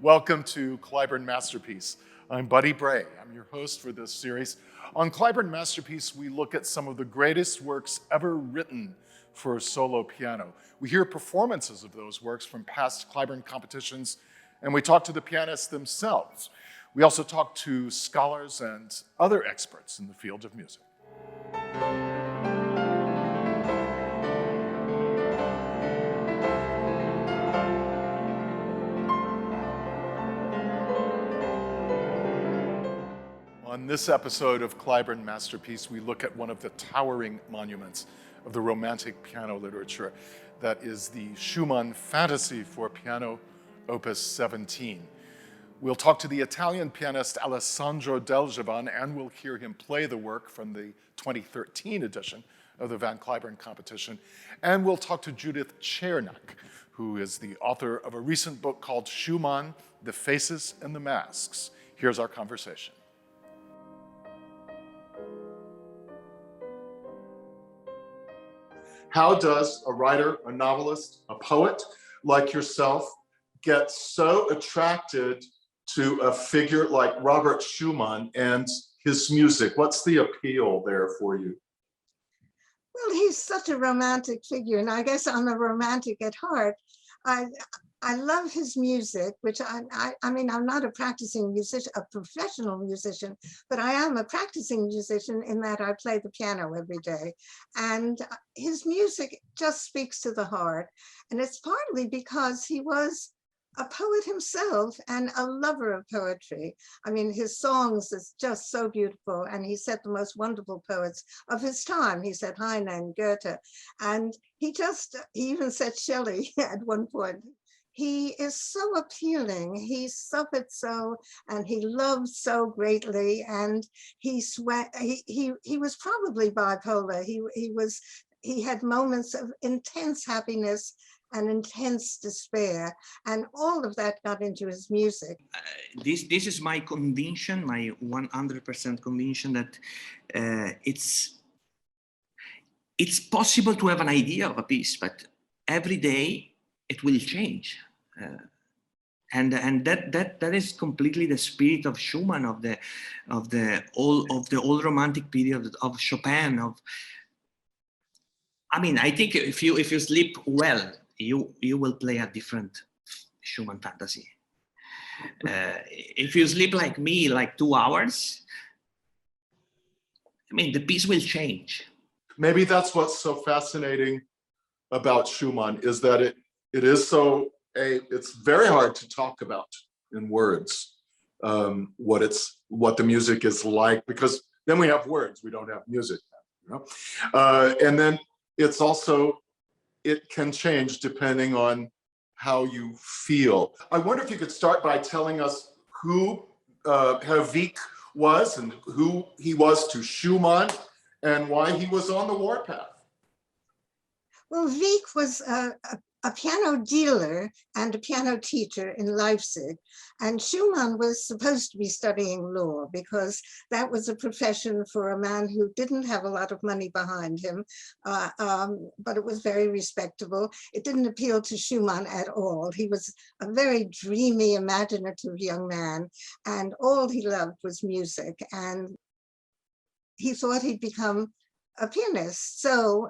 Welcome to Cliburn Masterpiece. I'm Buddy Bray. I'm your host for this series. On Cliburn Masterpiece, we look at some of the greatest works ever written for solo piano. We hear performances of those works from past Cliburn competitions, and we talk to the pianists themselves. We also talk to scholars and other experts in the field of music. On this episode of Cliburn Masterpiece, we look at one of the towering monuments of the Romantic piano literature. That is the Schumann Fantasie for piano, Opus 17. We'll talk to the Italian pianist Alessandro Deljavan, and we'll hear him play the work from the 2013 edition of the Van Cliburn Competition. And we'll talk to Judith Chernaik, who is the author of a recent book called Schumann, The Faces and the Masks. Here's our conversation. How does a writer, a novelist, a poet like yourself get so attracted to a figure like Robert Schumann and his music? What's the appeal there for you? Well, he's such a romantic figure, and I guess I'm a romantic at heart. I love his music, which I mean, I'm not a practicing musician, a professional musician, but I am a practicing musician in that I play the piano every day. And his music just speaks to the heart. And it's partly because he was a poet himself and a lover of poetry. I mean, his songs is just so beautiful, and he said the most wonderful poets of his time. He said Heine and Goethe, and he even said Shelley at one point. He is so appealing. He suffered so, and he loved so greatly, and he was probably bipolar. He had moments of intense happiness and intense despair, and all of that got into his music. This is my conviction, my 100% conviction that it's possible to have an idea of a piece, but every day it will change, and that is completely the spirit of Schumann, of the old romantic period of Chopin. I mean, I think if you sleep well, you will play a different Schumann Fantasie. If you sleep like me, like 2 hours, I mean, the piece will change. Maybe that's what's so fascinating about Schumann, is that it's very hard to talk about in words, what the music is like, because then we have words, we don't have music, you know? And then it's also, it can change depending on how you feel. I wonder if you could start by telling us who Herr Wieck was, and who he was to Schumann, and why he was on the warpath. Well, Wieck was a piano dealer and a piano teacher in Leipzig. And Schumann was supposed to be studying law, because that was a profession for a man who didn't have a lot of money behind him, but it was very respectable. It didn't appeal to Schumann at all. He was a very dreamy, imaginative young man, and all he loved was music. And he thought he'd become a pianist. So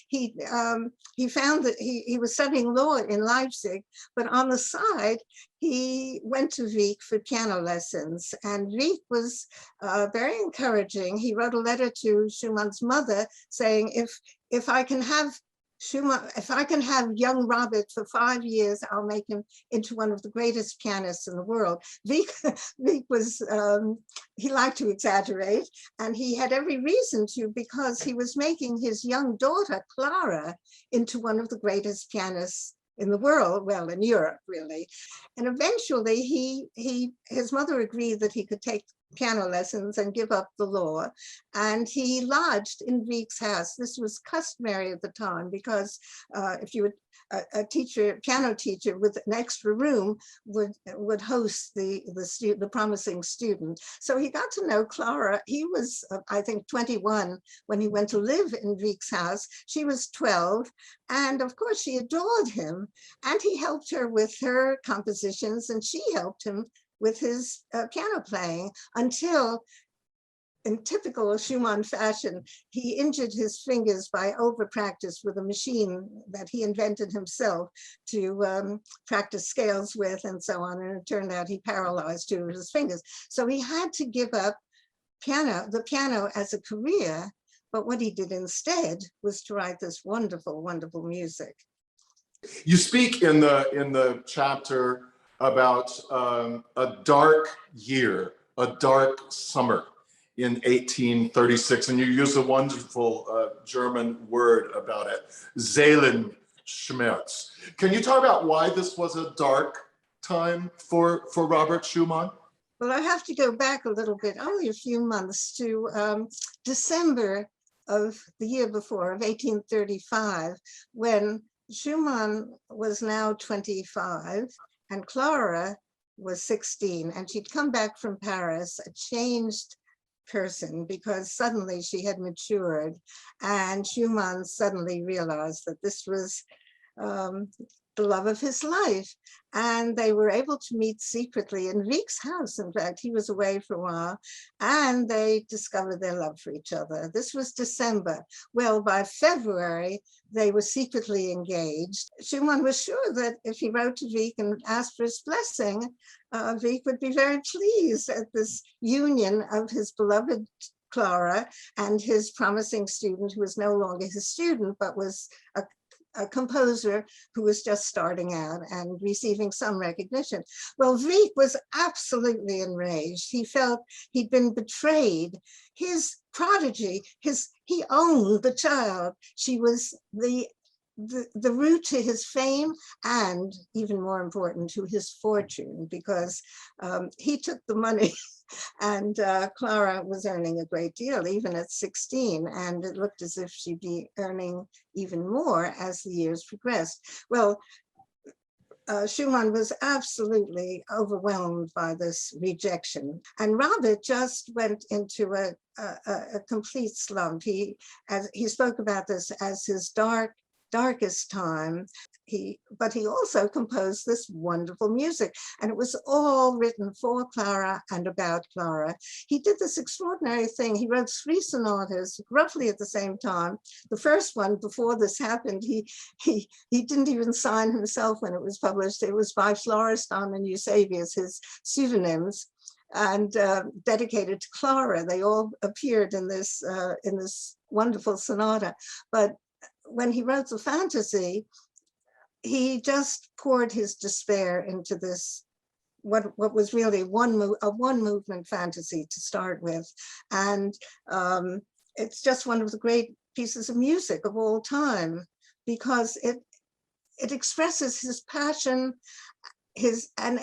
he found that he was studying law in Leipzig, but on the side, he went to Wieck for piano lessons. And Wieck was very encouraging. He wrote a letter to Schumann's mother saying, if I can have Schumann, if I can have young Robert for 5 years, I'll make him into one of the greatest pianists in the world. Wieck was, he liked to exaggerate, and he had every reason to, because he was making his young daughter, Clara, into one of the greatest pianists in the world, well, in Europe, really. And eventually his mother agreed that he could take piano lessons and give up the law. And he lodged in Wieck's house. This was customary at the time because if you would, a teacher, piano teacher with an extra room would host the promising student. So he got to know Clara. He was, I think, 21 when he went to live in Wieck's house. She was 12. And of course, she adored him. And he helped her with her compositions, and she helped him with his piano playing until, in typical Schumann fashion, he injured his fingers by over-practice with a machine that he invented himself to practice scales with and so on. And it turned out he paralyzed two of his fingers. So he had to give up the piano as a career. But what he did instead was to write this wonderful, wonderful music. You speak in the chapter about a dark year, a dark summer in 1836, and you use a wonderful German word about it, Seelenschmerz. Can you talk about why this was a dark time for Robert Schumann? Well, I have to go back a little bit, only a few months, to December of the year before, of 1835, when Schumann was now 25 and Clara was 16, and she'd come back from Paris, a changed person, because suddenly she had matured, and Schumann suddenly realized that this was the love of his life. And they were able to meet secretly in Wieck's house. In fact, he was away for a while, and they discovered their love for each other. This was December. Well, by February, they were secretly engaged. Schumann was sure that if he wrote to Wieck and asked for his blessing, Wieck would be very pleased at this union of his beloved Clara and his promising student, who was no longer his student, but was a composer who was just starting out and receiving some recognition. Well, Wieck was absolutely enraged. He felt he'd been betrayed. His prodigy, he owned the child. She was the root to his fame, and even more important, to his fortune, because he took the money. And Clara was earning a great deal, even at 16, and it looked as if she'd be earning even more as the years progressed. Well, Schumann was absolutely overwhelmed by this rejection, and Robert just went into a complete slump. He spoke about this as his darkest time. But he also composed this wonderful music, and it was all written for Clara and about Clara. He did this extraordinary thing. He wrote 3 sonatas roughly at the same time. The first one, before this happened, he didn't even sign himself when it was published. It was by Florestan and Eusebius, his pseudonyms, and dedicated to Clara. They all appeared in this wonderful sonata. But when he wrote the Fantasie, he just poured his despair into this, what was really a one movement fantasy to start with. And it's just one of the great pieces of music of all time, because it expresses his passion, and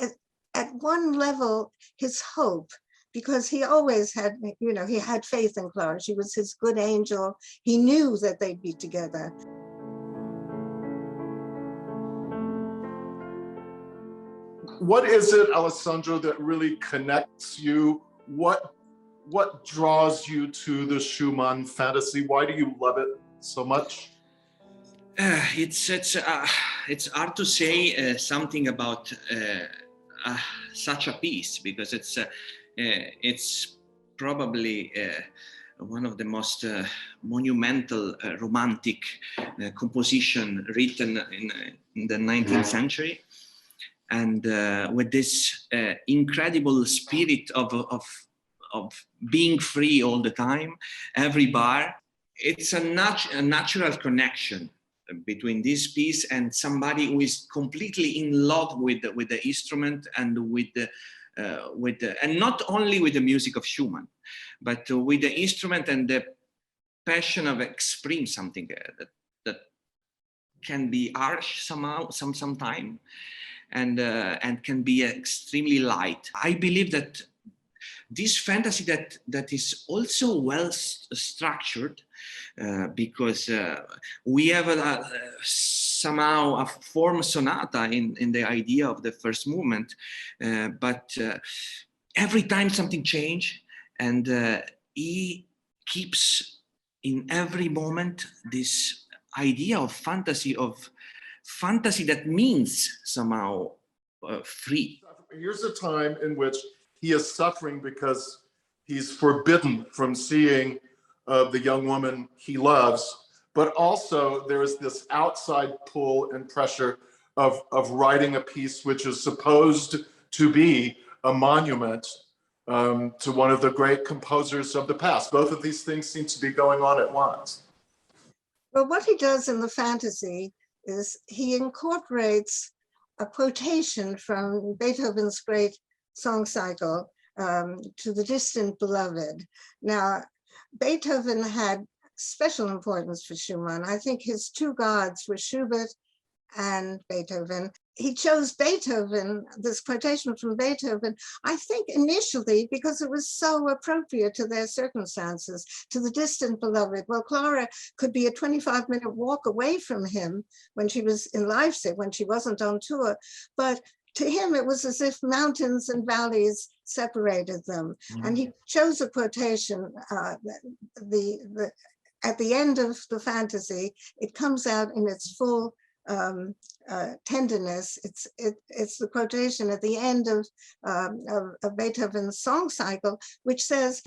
at one level, his hope, because he always had, he had faith in Clara. She was his good angel. He knew that they'd be together. What is it, Alessandro, that really connects you? What draws you to the Schumann Fantasie? Why do you love it so much? It's hard to say something about such a piece, because it's probably one of the most monumental romantic composition written in the 19th century. And with this incredible spirit of being free all the time, every bar, it's a natural connection between this piece and somebody who is completely in love with the instrument and and not only with the music of Schumann, but with the instrument and the passion of expressing something that can be harsh somehow, sometime. And can be extremely light. I believe that this fantasy that is also well structured, because we have somehow a form sonata in the idea of the first movement, but every time something changes, and he keeps in every moment this idea of fantasy that means somehow free. Here's a time in which he is suffering because he's forbidden from seeing the young woman he loves, but also there is this outside pull and pressure of writing a piece which is supposed to be a monument to one of the great composers of the past. Both of these things seem to be going on at once. Well, what he does in the fantasy is he incorporates a quotation from Beethoven's great song cycle, To the Distant Beloved. Now, Beethoven had special importance for Schumann. I think his two gods were Schubert and Beethoven. He chose Beethoven, this quotation from Beethoven, I think initially because it was so appropriate to their circumstances, To the Distant Beloved. Well, Clara could be a 25-minute walk away from him when she was in Leipzig, when she wasn't on tour, but to him it was as if mountains and valleys separated them. And he chose a quotation, at the end of the fantasy, it comes out in its full tenderness. It's the quotation at the end of Beethoven's song cycle, which says,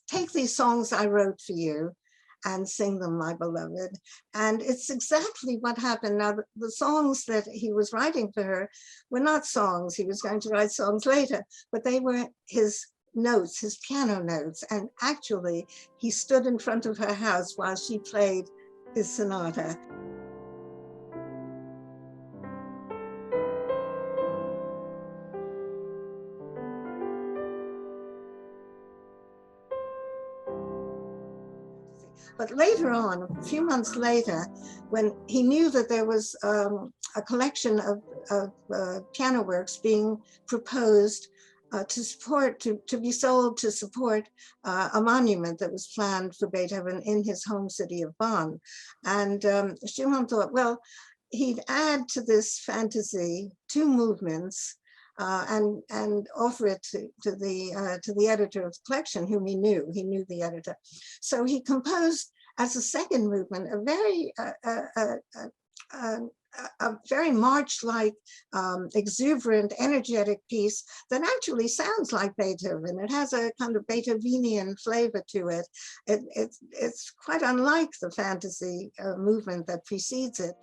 "Take these songs I wrote for you and sing them, my beloved." And it's exactly what happened. Now, the songs that he was writing for her were not songs. He was going to write songs later, but they were his notes, his piano notes. And actually, he stood in front of her house while she played his sonata. But later on, a few months later, when he knew that there was a collection of piano works being proposed to be sold to support a monument that was planned for Beethoven in his home city of Bonn. And Schumann thought, well, he'd add to this fantasy two movements and offer it to the editor of the collection, whom he knew the editor. So he composed as a second movement a very March-like, exuberant, energetic piece that actually sounds like Beethoven. It has a kind of Beethovenian flavor to it. It's quite unlike the fantasy movement that precedes it.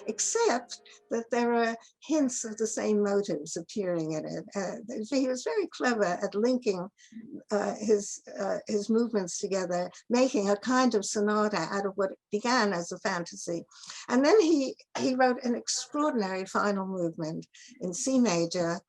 Except that there are hints of the same motives appearing in it. He was very clever at linking his movements together, making a kind of sonata out of what began as a fantasy. And then he wrote an extraordinary final movement in C major,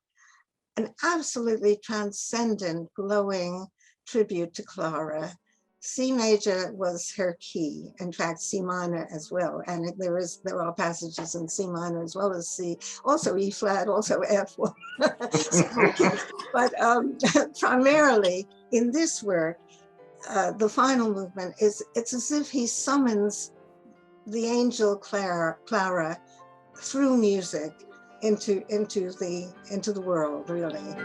an absolutely transcendent, glowing tribute to Clara. C major was her key, in fact, C minor as well. And there are passages in C minor as well as C, also E flat, also F. But primarily in this work, the final movement it's as if he summons the angel Clara through music into the world, really.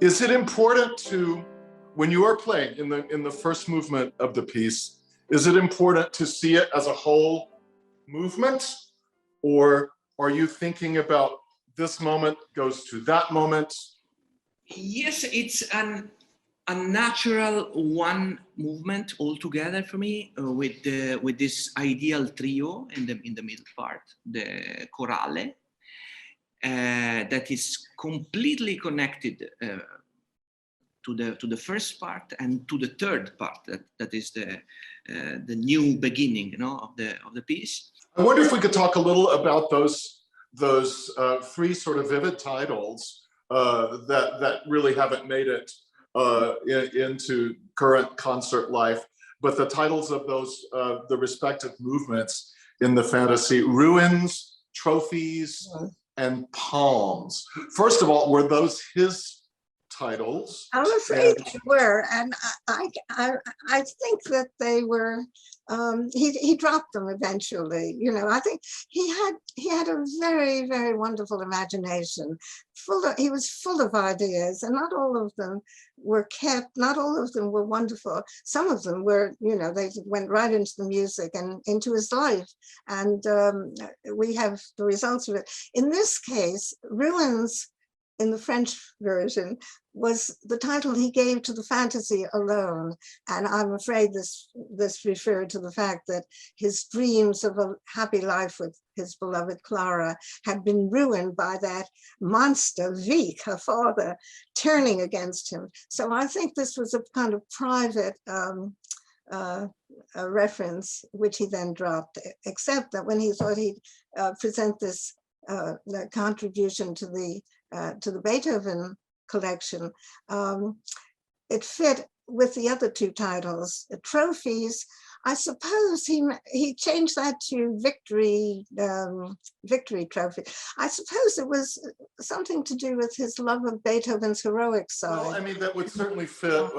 Is it important to, when you are playing in the first movement of the piece, is it important to see it as a whole movement? Or are you thinking about this moment goes to that moment? Yes, it's a natural one movement altogether for me, with this ideal trio in the middle part, the chorale. That is completely connected to the first part and to the third part. That is the new beginning, of the piece. I wonder if we could talk a little about those three sort of vivid titles. that really haven't made it into current concert life. But the titles of those, the respective movements in the Fantasie: Ruins, Trophies, and Palms. First of all, were those his titles? I'm afraid they were, and I think that they were. He dropped them eventually. You know, I think he had a very, very wonderful imagination. He was full of ideas, and not all of them were kept. Not all of them were wonderful. Some of them were, you know, they went right into the music and into his life, and we have the results of it. In this case, Ruins, in the French version, was the title he gave to the Fantasie alone. And I'm afraid this referred to the fact that his dreams of a happy life with his beloved Clara had been ruined by that monster, Wieck, her father, turning against him. So I think this was a kind of private a reference, which he then dropped, except that when he thought he'd present this the contribution to the Beethoven collection, it fit with the other two titles. Trophies, I suppose he changed that to Victory Trophy. I suppose it was something to do with his love of Beethoven's heroic side. Well, I mean, that would certainly fit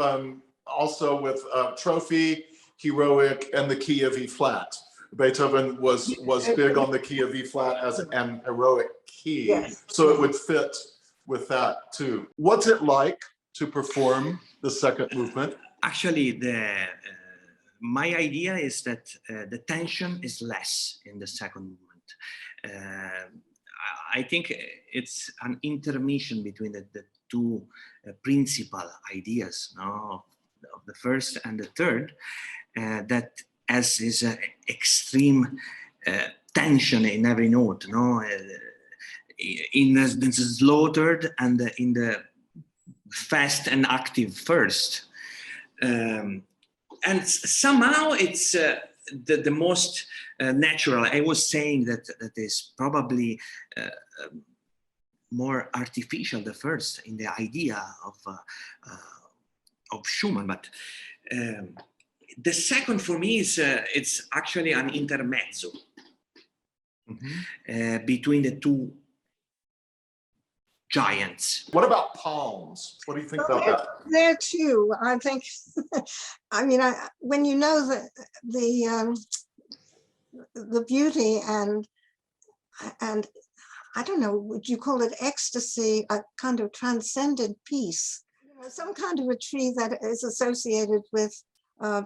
also with Trophy, Heroic, and the key of E flat. Beethoven was big on the key of E flat as an heroic key, yes. So it would fit with that too. What's it like to perform the second movement? Actually, my idea is that the tension is less in the second movement. I think it's an intermission between the two principal ideas, no, of the first and the third, that as is extreme tension in every note, no? In the slaughtered and in the fast and active first. And somehow it's the most natural. I was saying that is probably more artificial, the first, in the idea of Schumann, but the second for me is it's actually an intermezzo between the two giants. What about Palms? What do you think about that? There too, I think. I mean, when you know the beauty and I don't know, would you call it ecstasy, a kind of transcendent peace? You know, some kind of a tree that is associated with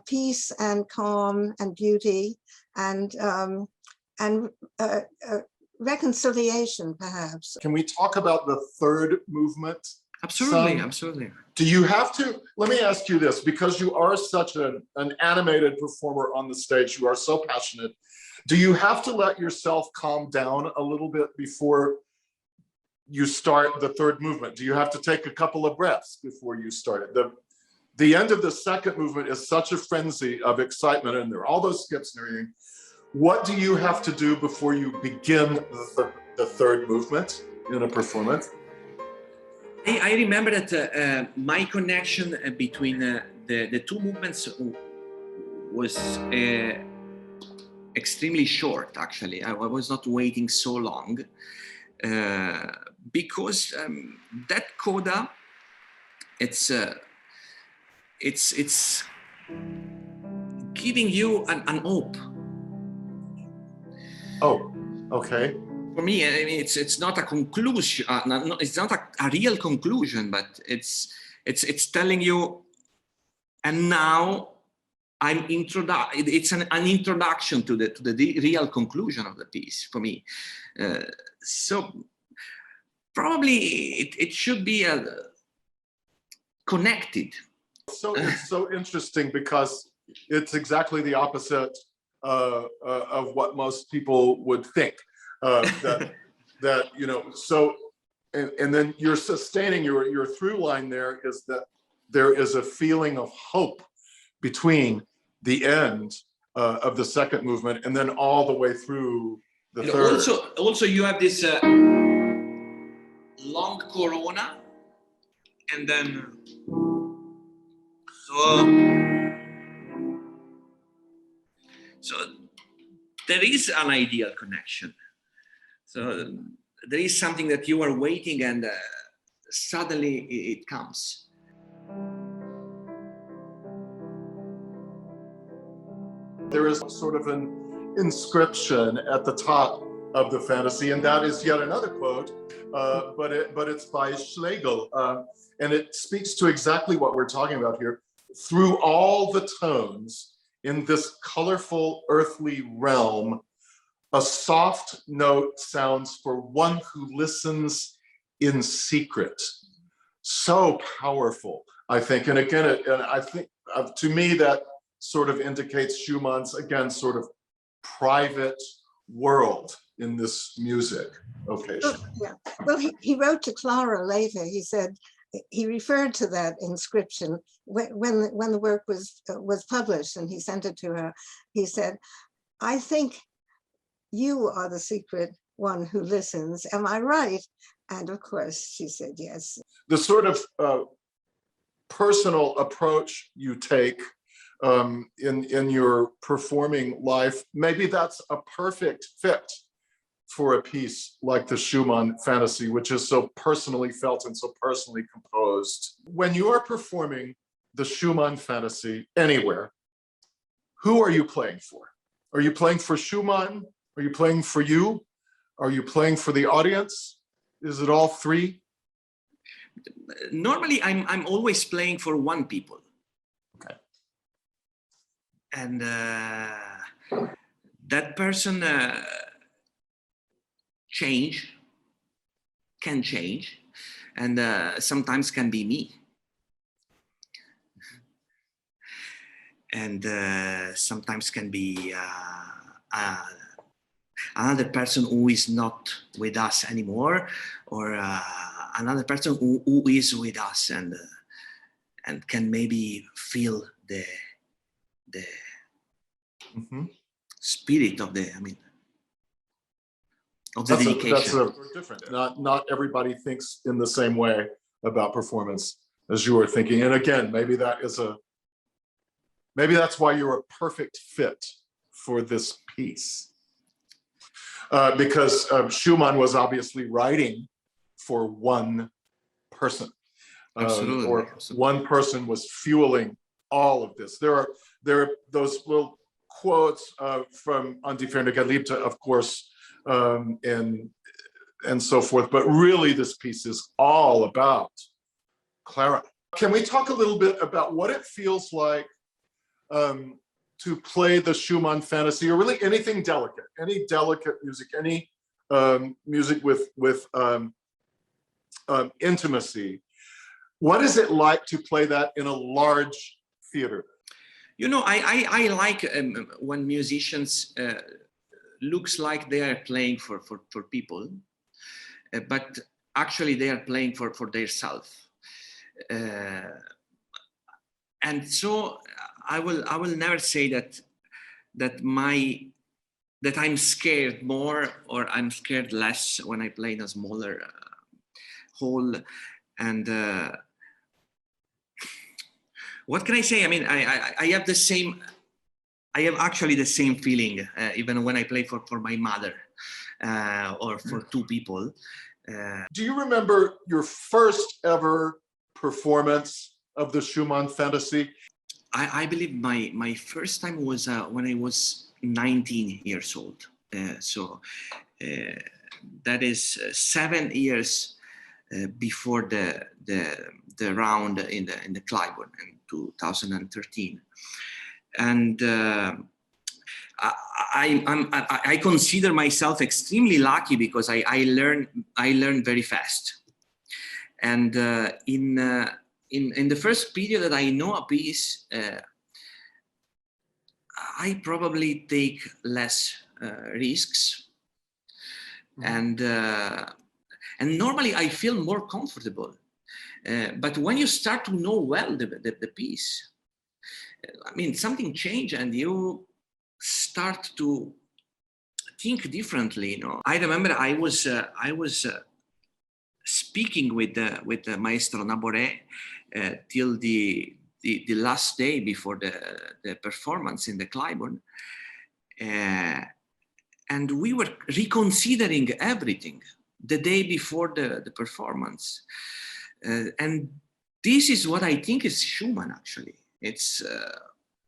peace and calm and beauty and reconciliation, perhaps. Can we talk about the third movement? Absolutely, absolutely. Do you have to, let me ask you this, because you are such an animated performer on the stage, you are so passionate, do you have to let yourself calm down a little bit before you start the third movement? Do you have to take a couple of breaths before you start it? The end of the second movement is such a frenzy of excitement, and there are all those skips and everything. What do you have to do before you begin the third movement in a performance? I remember that my connection between the two movements was extremely short, actually. I was not waiting so long because that coda, it's giving you an hope. Oh, okay. For me, I mean, it's not a conclusion. It's not a real conclusion, but it's telling you. And now it's an introduction to the real conclusion of the piece for me. So probably it should be connected. So it's so interesting because it's exactly the opposite of what most people would think. That you know, so and then you're sustaining your through line there is that there is a feeling of hope between the end of the second movement and then all the way through the third. Also you have this. long corona, and then so there is an ideal connection. So there is something that you are waiting, and suddenly it comes. There is sort of an inscription at the top of the Fantasy, and that is yet another quote, but it's by Schlegel, and it speaks to exactly what we're talking about here. Through all the tones in this colorful earthly realm, a soft note sounds for one who listens in secret. So powerful, I think. And again, and I think to me that sort of indicates Schumann's, again, sort of private world in this music. Okay. Oh, yeah. Well, he wrote to Clara later. He said he referred to that inscription when the work was published, and he sent it to her. He said, "I think you are the secret one who listens. Am I right?" And of course, she said yes. The sort of personal approach you take in your performing life, maybe that's a perfect fit for a piece like the Schumann Fantasy, which is so personally felt and so personally composed. When you are performing the Schumann Fantasy anywhere, who are you playing for? Are you playing for Schumann? Are you playing for you? Are you playing for the audience? Is it all three? Normally, I'm always playing for one people. Okay. And that person can change, and sometimes can be me. And sometimes can be another person who is not with us anymore, or another person who is with us and can maybe feel the spirit of the, of the dedication. That's different. Not everybody thinks in the same way about performance as you are thinking. And again, maybe that's why you're a perfect fit for this piece. Because Schumann was obviously writing for one person. Absolutely. Or one person was fueling all of this. There are those little quotes from An die ferne Geliebte, of course, and so forth. But really, this piece is all about Clara. Can we talk a little bit about what it feels like to play the Schumann Fantasy, or really anything delicate, any delicate music, any music with intimacy? What is it like to play that in a large theater? I like when musicians looks like they are playing for people, but actually they are playing for themselves. And so I will never say that I'm scared more or I'm scared less when I play in a smaller hall. And what can I say? I have the same. I have actually the same feeling even when I play for my mother or for two people. Do you remember your first ever performance of the Schumann Fantasy? I believe my first time was when I was 19 years old. So that is 7 years before the round in the Cliburn in 2013. And I consider myself extremely lucky because I learn very fast. And in the first period that I know a piece, I probably take less risks, and normally I feel more comfortable. But when you start to know well the piece, something changes and you start to think differently. I remember I was speaking with the Maestro Nabore till the last day before the performance in the Cliburn. And we were reconsidering everything the day before the performance. And this is what I think is Schumann, actually. It's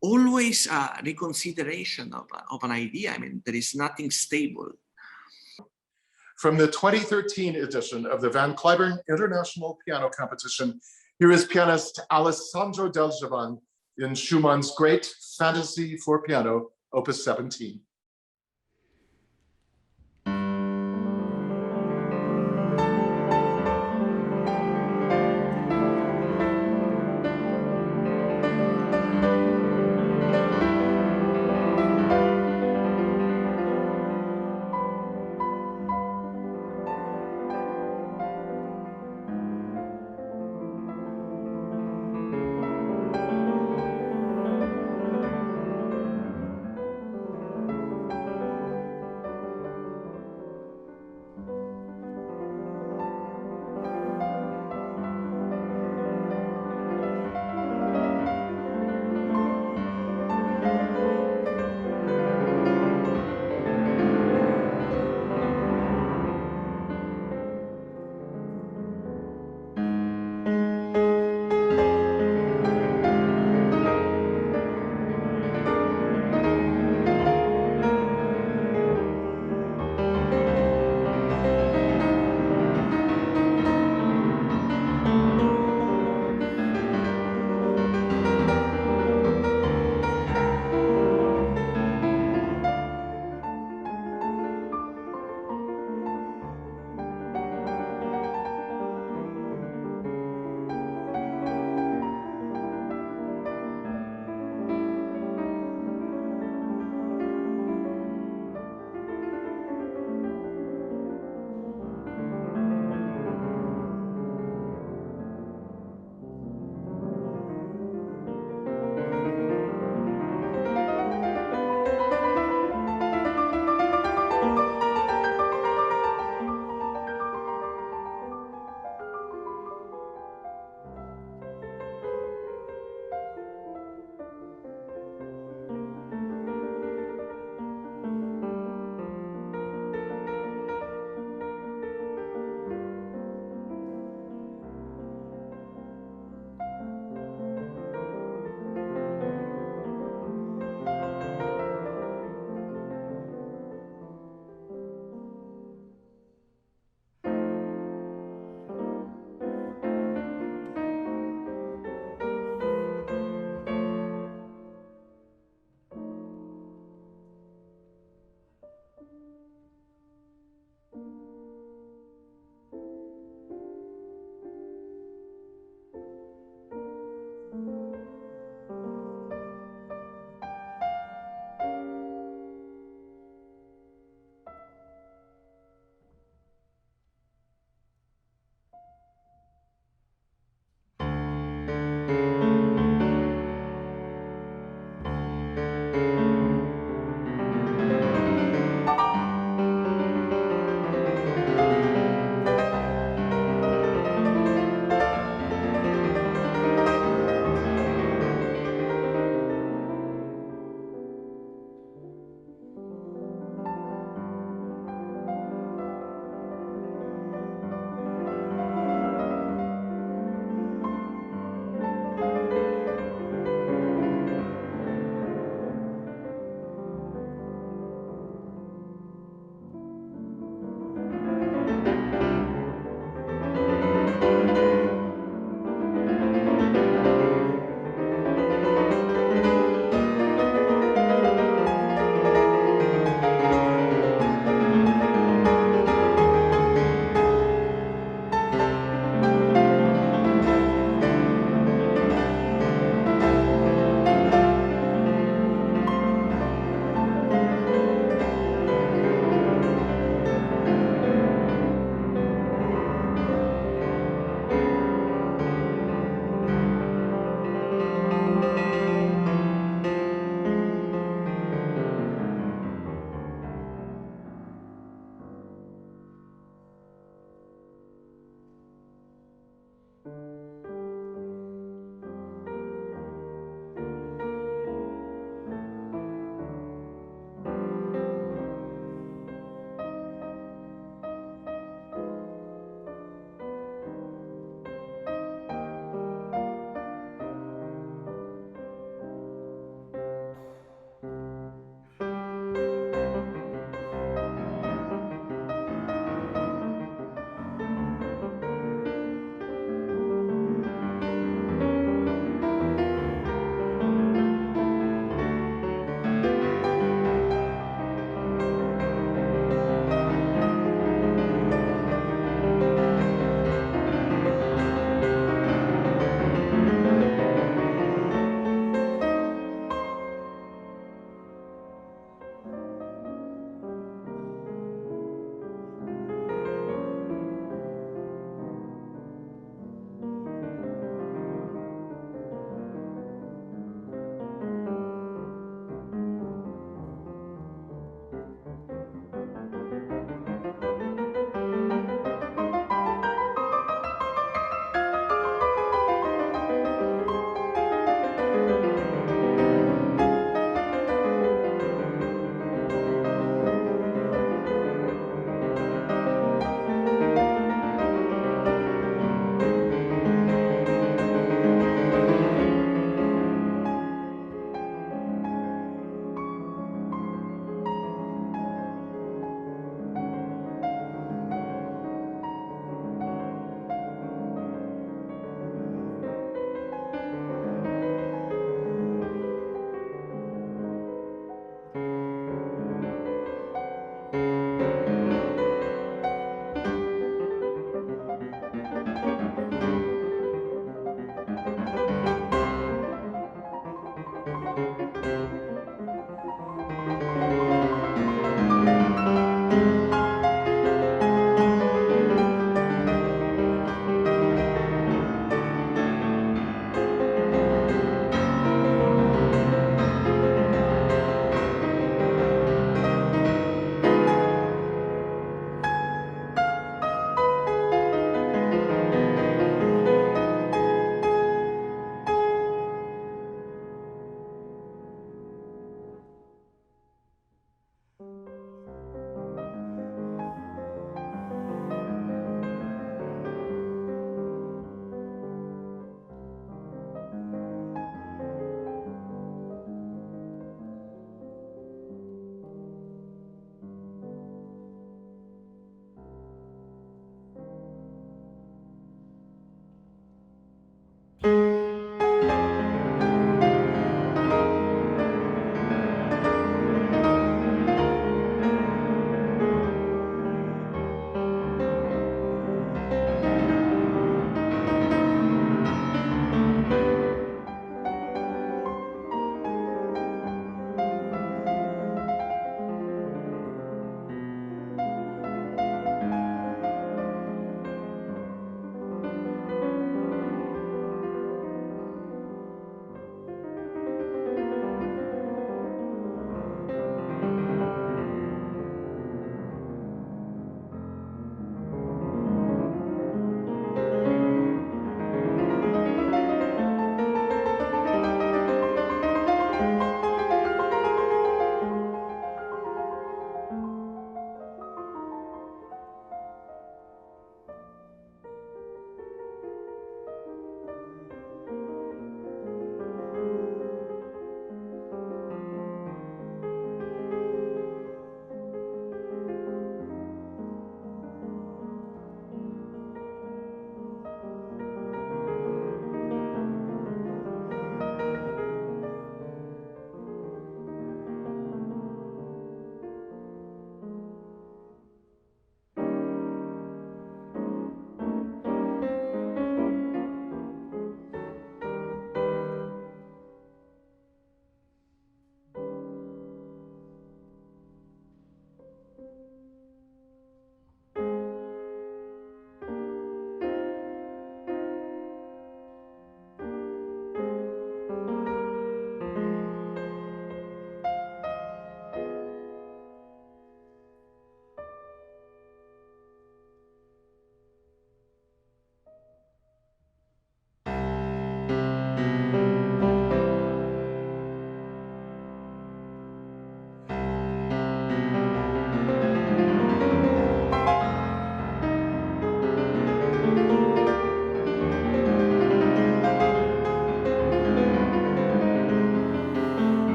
always a reconsideration of an idea. I mean, there is nothing stable. From the 2013 edition of the Van Cliburn International Piano Competition, here is pianist Alessandro Deljavan in Schumann's great Fantasie for piano, Opus 17.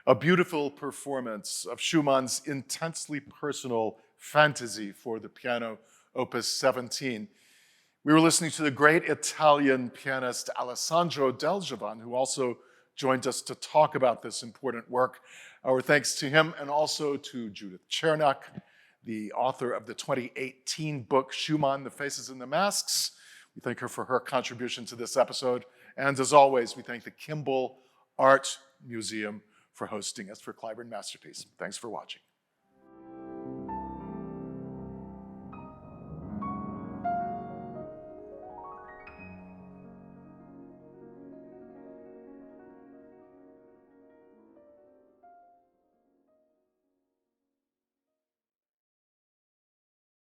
a beautiful performance of Schumann's intensely personal Fantasie for the piano, Opus 17. We were listening to the great Italian pianist Alessandro Deljavan, who also joined us to talk about this important work. Our thanks to him and also to Judith Chernaik, the author of the 2018 book, Schumann, The Faces and the Masks. We thank her for her contribution to this episode. And as always, we thank the Kimball Art Museum for hosting us for Cliburn Masterpiece. Thanks for watching.